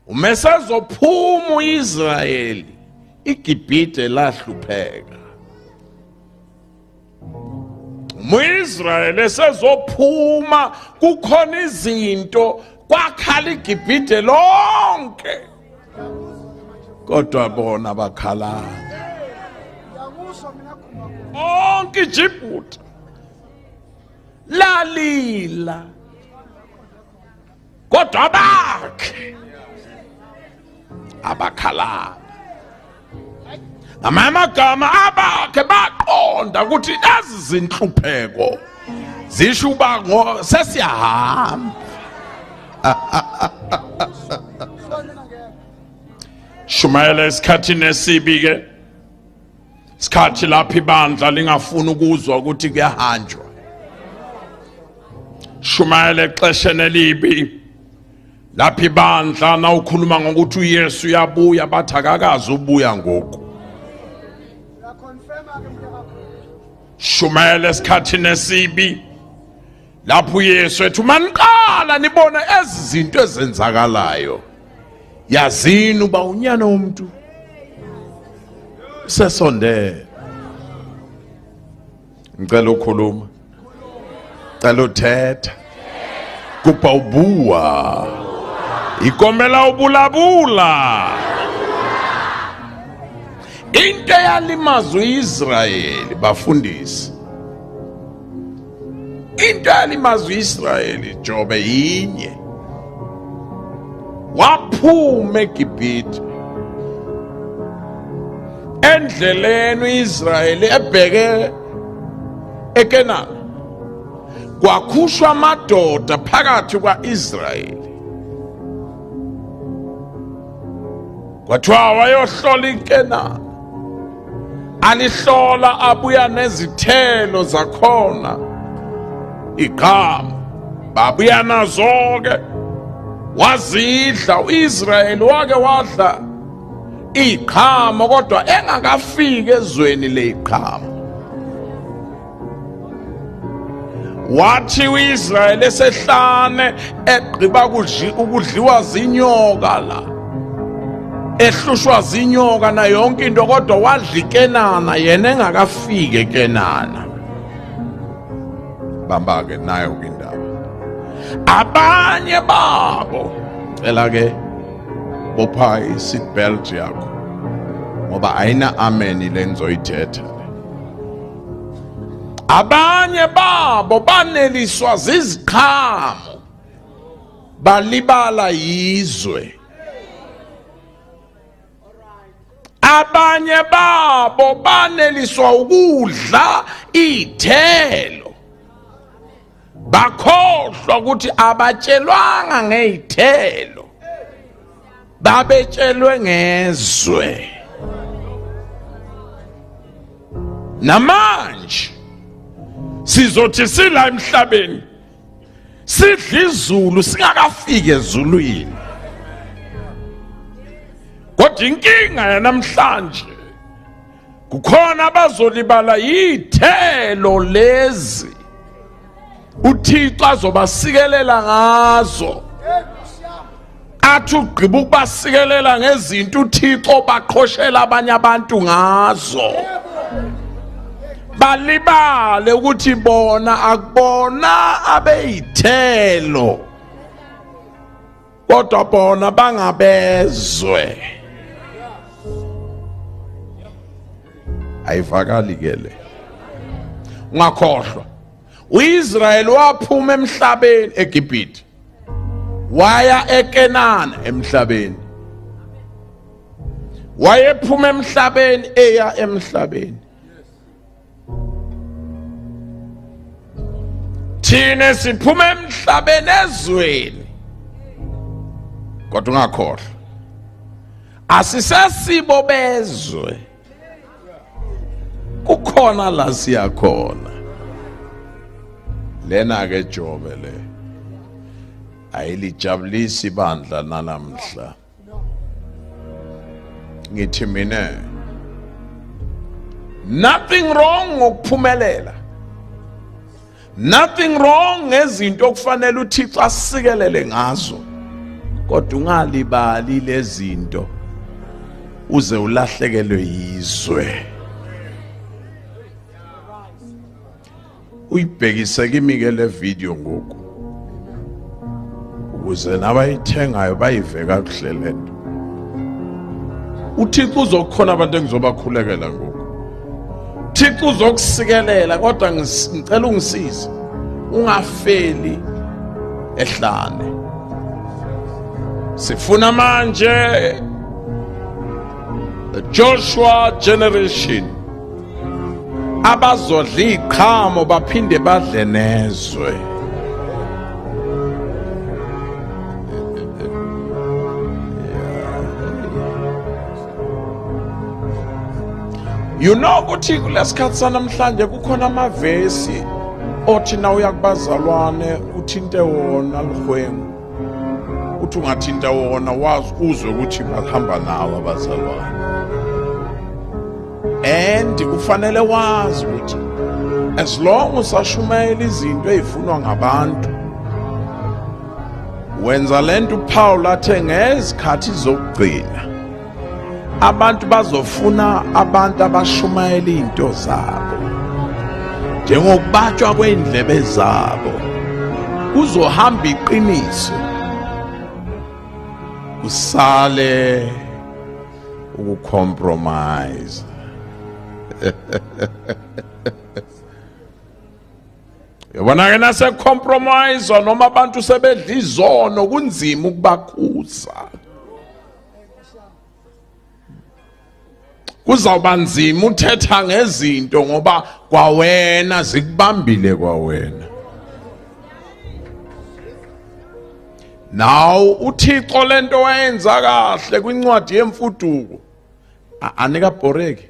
umesezophuma uIsrayeli iGibhite lahlupheka. UIsrayeli esezophuma kukhona izinto kwakhala iGibhite lonke kodwa bona bakhala onke iJibhute lalila kodwa bakhe abakhala. Amagama abakhe baqonda ukuthi lezi zinhlupheko zisho uba sesiyahamba. Shumayela isikhathini esibi ke, isikhathi lapho ibandla lingafuni ukuzwa ukuthi kuyahanjwa. Shumayela exesheni elibi lapho ibandla nawukhuluma ngokuthi uYesu uyabuya bathi akakazi ubuya ngoku. Shumayela esikhathini esibi lapho uYesu ethi maniqala nibona ezi zinto ezenzakalayo yazini uba unyana womuntu sesondele. Ngicela ukhuluma, ngicela uthetha, kupha ubuwa, ikomela ubulabula. Into yalimaza uIsrayeli bafundisi, into yalimaza uIsrayeli Jobe yinye, waphuma eGibhite endleleni uIsrayeli ebheke eKenani kwakhushwa amadoda phakathi kwaIsrayeli kwathiwa wayohlola iKenani. Alihlola abuya nezithelo zakhona igqama babuya nazo-ke wazidla. uIsrayeli wake wadla iqhama kodwa engakafiki ezweni leqhama. Wathi uIsrayeli esehlane egqiba ukudliwa zinyoka la, ehlushwa zinyoka na yonke into kodwa wadla iKenana yena engakafiki eKenana. Bamba-ke nayo indaba. Abanye babo cela ke bopha i-seatbelt yakho ngoba ayina ameni le ngizoyithetha. Abanye babo baneliswa ziziqhamo balibala yizwe. Abanye babo baneliswa ukudla ithelo bakhohlwa ukuthi abatshelwanga ngezithelo, babetshelwe ngezwe. Namanje sizothi sila emhlabeni sidla izulu singakafiki ezulwini. Kodwa inkinga yanamhlanje kukhona abazolibala yithelo lezi uThixo azobasikelela ngazo. Athi ugqiba ukubasikelela ngezinto uThixo baqhoshela abanye abantu ngazo. Balibale ukuthi bona akubona abeyithelo kodwa bona bangabezwe. Ayivakali ke le. Ungakhohlwa uIsrayeli waphuma emhlabeni eGibhite waya eKenani emhlabeni, wayephuma emhlabeni eya emhlabeni. Thina siphuma emhlabeni ezweni kodwa ungakhohlwa asisesibo bezwe. Kukhona la siyakhona. Lena ke Jobe le ayilijabulisi ibandla nalamhla. Ngithi mina nothing wrong ngokuphumelela, nothing wrong ngezinto okufanele uThixo asikelele ngazo, kodwa ungalibali lezinto uze ulahlekelwe yizwe. Uyibhekise kimi ke le video ngoku ukuze nabayithengayo bayive kakuhle lento. uThixo uzokukhona abantu engizobakhulekela ngoku. uThixo uzokusikelela kodwa ngicela ungisize ungafeli ehlane. Sifuna manje the Joshua generation abazodla iqhamo baphinde badle nezwe. You know ukuthi kulesikhathi sanamhlanje kukhona amavesi othi na uyakubazalwane uthinte wona lihwengu. Uthi ungathinta wona wazi uzwe ukuthi bahamba nawe abazalwane. And kufanele wazi ukuthi as long usashumayela izinto ezifunwa ngabantu wenza lento uPaul athe ngezikhathi zokugcina abantu bazofuna abantu abashumayela izinto zabo njengokubatshwa kwendlebe zabo. Kuzohamba iqiniso usale ukucompromise. Yabona ke nase compromise noma abantu sebedla izono kunzima ukubakhuza. Kuzawuba nzima uthetha ngezinto ngoba kwawena zikubambile kwawena. Now uThixo lento wayenza kahle kwincwadi yemfuduko anika bhoreki.